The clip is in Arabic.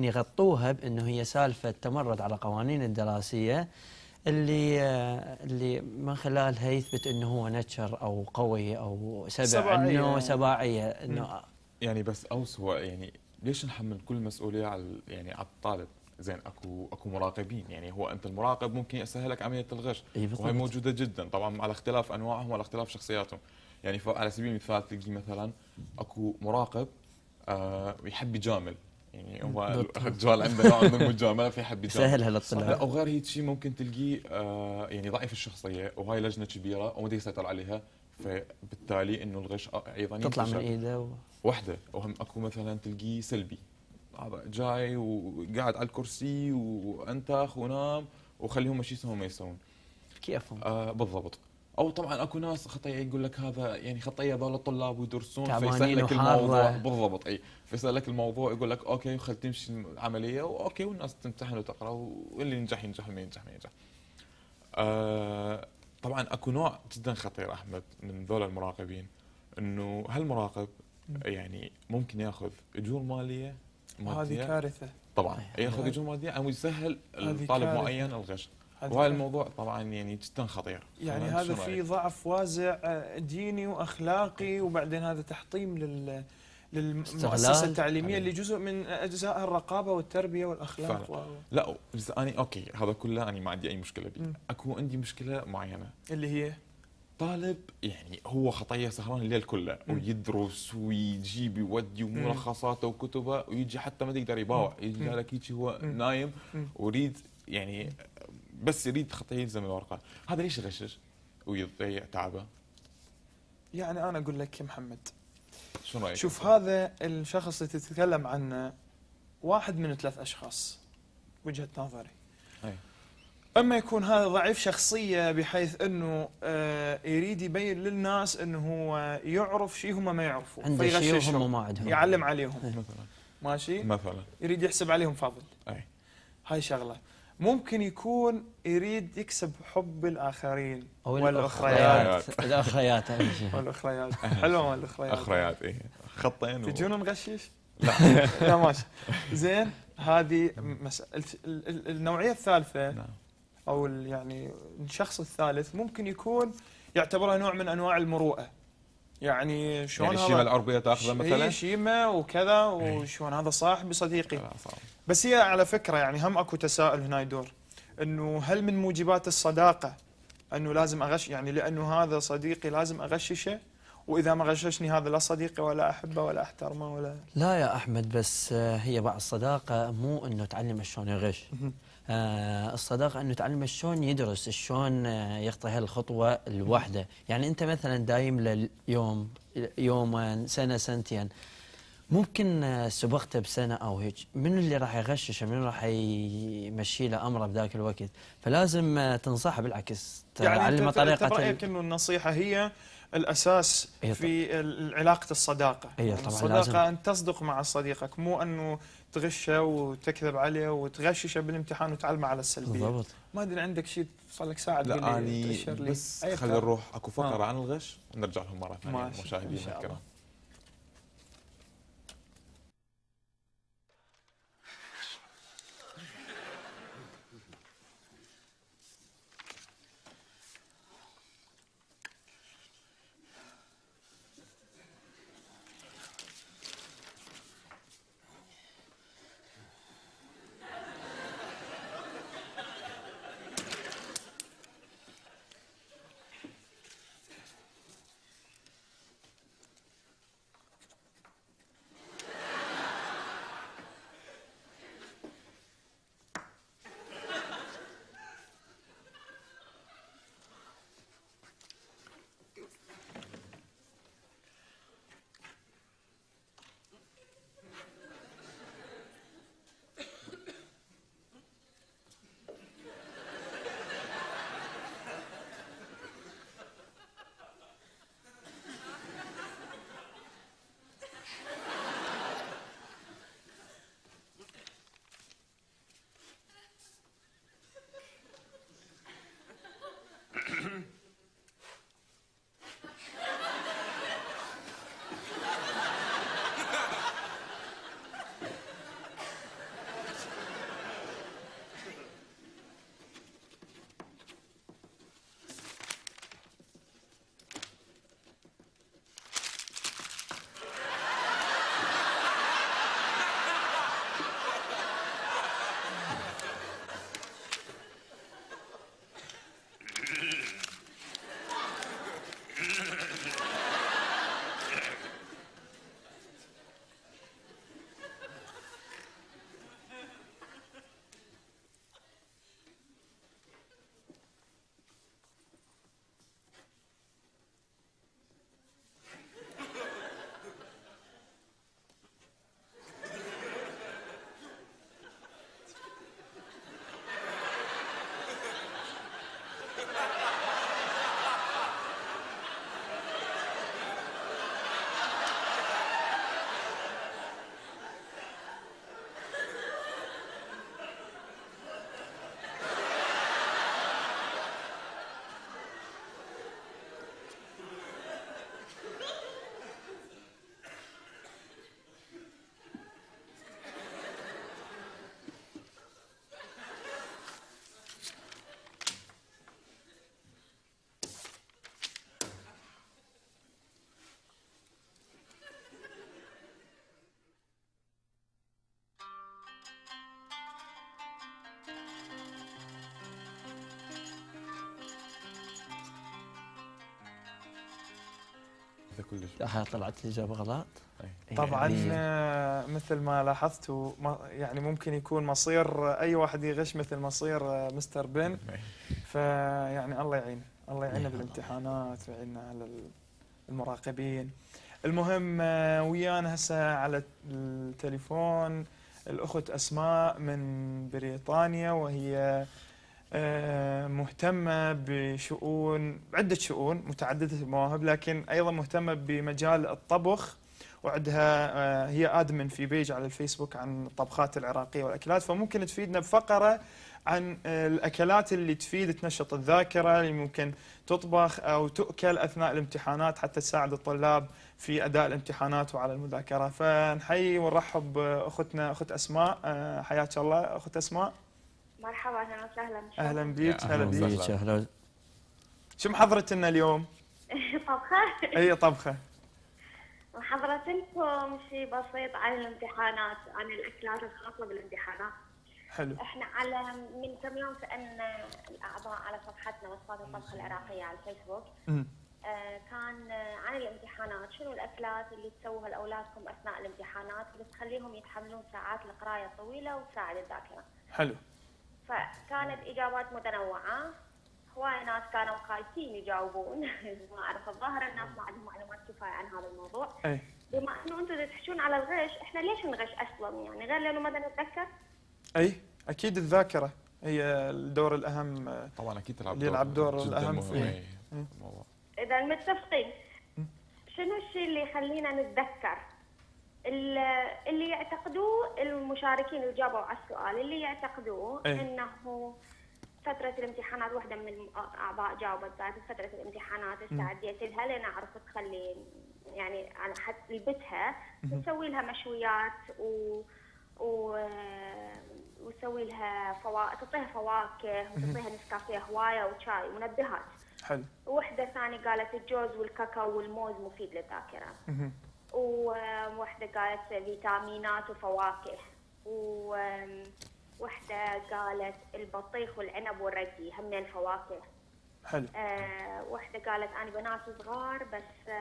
يغطوها بأنه هي سالفة تمرد على قوانين الدراسية اللي من خلالها يثبت أنه هو نتشر أو قوي أو سبع، أنه سباعية أنه يعني بس أوسوأ. يعني ليش نحمل كل مسؤولية على على الطالب؟ زين اكو مراقبين، يعني هو انت المراقب ممكن يسهلك عمليه الغش، وهي موجوده جدا طبعا على اختلاف انواعهم وعلى اختلاف شخصياتهم. يعني على سبيل المثال تلقي مثلا اكو مراقب يحب يجامل، يعني هو الرجال عنده نوع من المجامله فيحب يجامل سهلها للطلاب. لا وغير هيك شيء ممكن تلقيه يعني ضعيف الشخصيه، وهاي لجنه كبيره وما يسيطر عليها، فبالتالي انه الغش ايضا تطلع من ايده وحده. وهم اكو مثلا تلقيه سلبي، هذا جاي وقاعد على الكرسي وانتخ ونام وخليهم ايش يسوون ما يسوون كيفهم. بالضبط. او طبعا اكو ناس خطيه يقول لك هذا يعني خطيه هذول الطلاب ويدرسون فيسهلك الموضوع. بالضبط اي فيسهلك الموضوع، يقول لك اوكي خل تمشي العمليه واوكي والناس تمتحن وتقرا واللي ينجح ينجح واللي ينجح ما ينجح. طبعا اكو نوع جدا خطير احمد من ذول المراقبين، انه هالمراقب يعني ممكن ياخذ اجور ماليه. هذه كارثه طبعا، ياخذ اجور ماديه او يسهل الطالب معين الغش، وهذا الموضوع طبعا يعني جدا خطير. يعني هذا في ضعف وازع ديني واخلاقي، وبعدين هذا تحطيم للمؤسسه التعليميه اللي جزء من اجزاء الرقابه والتربيه والاخلاق لا انا اوكي هذا كله انا ما عندي اي مشكله به. اكو عندي مشكله معينه اللي هي طالب يعني هو خطيه سهران الليل كله ويدرس ويجيب يودي وملخصاته وكتبه، ويجي حتى ما يقدر يباوع، يجي لك هيك هو نايم ويريد يعني بس يريد خطيه يلزم الورقه. هذا ليش يغشش ويضيع تعبه؟ يعني انا اقول لك يا محمد، شو رايك؟ شوف هذا الشخص اللي تتكلم عنه واحد من 3 اشخاص وجهه نظري. اما يكون هذا ضعيف شخصيه بحيث انه يريد يبين للناس انه هو يعرف شيء هم ما يعرفوه، عنده شيء هم ما عندهم، يعلم عليهم مثلا، ماشي مثلا يريد يحسب عليهم فضل. هاي شغله. ممكن يكون يريد يكسب حب الاخرين والاخريات. والاخريات حلوه الاخريات. اخريات ايه خطين تجون نغشش؟ لا لا ماشي. زين هذه مساله. النوعيه الثالثه او يعني الشخص الثالث ممكن يكون يعتبرها نوع من انواع المروءه. يعني شلون يعني الشيمه العربيه تاخذها مثلا شيمه وكذا، وشلون هذا صاحبي صديقي. بس هي على فكره يعني هم اكو تساؤل هنا يدور، انه هل من موجبات الصداقه انه لازم اغش، يعني لانه هذا صديقي لازم اغششه، واذا ما غششني هذا لا صديقي ولا احبه ولا احترمه ولا لا يا احمد. بس هي بعض الصداقه مو انه تعلم شلون يغش. الصداقه انه تعلم شلون يدرس، شلون يخطي هالخطوه الواحده. يعني انت مثلا دايم لليوم يوما سنه سنتين، ممكن سبقته بسنه او هيك، من اللي راح يغششه؟ من راح يمشي له امره بذاك الوقت؟ فلازم تنصحه بالعكس، تعلمه طريقه. برايك انه النصيحه هي الاساس في علاقه الصداقه. يعني الصداقه ان تصدق مع صديقك، مو انه تغشه وتكذب عليه وتغششه بالامتحان وتعلمه على السلبيه. بالضبط. ما ادري عندك شيء صار لك ساعه تقول لي تاشر لي بس خلينا نروح اكو فقره عن الغش ونرجع لهم مره ثانيه مشاهدينا الكرام. واحده كلش. طلعت الاجابه غلط. طبعا مثل ما لاحظتوا يعني ممكن يكون مصير اي واحد يغش مثل مصير مستر بن. فيعني الله يعين، الله يعيننا بالامتحانات ويعيننا على المراقبين. المهم ويانا هسه على التليفون الأخت أسماء من بريطانيا، وهي مهتمة بشؤون عدة شؤون متعددة المواهب، لكن أيضا مهتمة بمجال الطبخ، وعندها هي آدمن في بيج على الفيسبوك عن الطبخات العراقية والأكلات، فممكن تفيدنا بفقرة عن الأكلات اللي تفيد تنشط الذاكرة، اللي ممكن تطبخ أو تؤكل أثناء الامتحانات حتى تساعد الطلاب في أداء الامتحانات وعلى المذاكرة. فنحيي ونرحب بأختنا أخت أسماء. حياك الله أخت أسماء. مرحبا، أهلا وسهلا. أهلا بيك. أهلا بيك. أهلا. شو محضرت لنا اليوم؟ طبخة؟ أي طبخة؟ محضرت لكم شيء بسيط عن الامتحانات، عن الأكلات الخاصة بالامتحانات. حلو. احنا من كم يوم سألنا الأعضاء على صفحتنا وصفات الطبخ العراقية على الفيسبوك. كان عن الامتحانات، شنو الأكلات اللي تسووها لأولادكم أثناء الامتحانات اللي تخليهم يتحملون ساعات القراية الطويلة وتساعد الذاكرة. حلو. فكانت إجابات متنوعة، هواي ناس كانوا خايفين يجاوبون. ما أعرف، الظاهر الناس ما عندهم معلومات كفاية عن هذا الموضوع. أي. بما إنه أنتم تحشون على الغش، إحنا ليش نغش أصلاً يعني غير لأنه ما نتذكر؟ أي أكيد الذاكرة هي الدور الأهم. طبعاً أكيد يلعب دور الأهم في الموضوع. إذا متفقين، شنو الشيء اللي يخلينا نتذكر؟ اللي يعتقدوه المشاركين اللي جابوا على السؤال، اللي يعتقدوه إنه فترة الامتحانات، واحدة من الأعضاء جاوبت بعد فترة الامتحانات استعديت لها لين أعرف تخلي يعني على حد لبتها تسوي لها مشويات وتسوي لها تعطيها فواكه وتعطيها نسكافيه هواية وشاي منبهات. حلو. وواحدة ثانية قالت الجوز والكاكاو والموز مفيد للذاكرة. وواحدة قالت فيتامينات وفواكه. واحدة قالت البطيخ والعنب والرقي همين فواكه. حلو. واحدة قالت أنا بنات صغار بس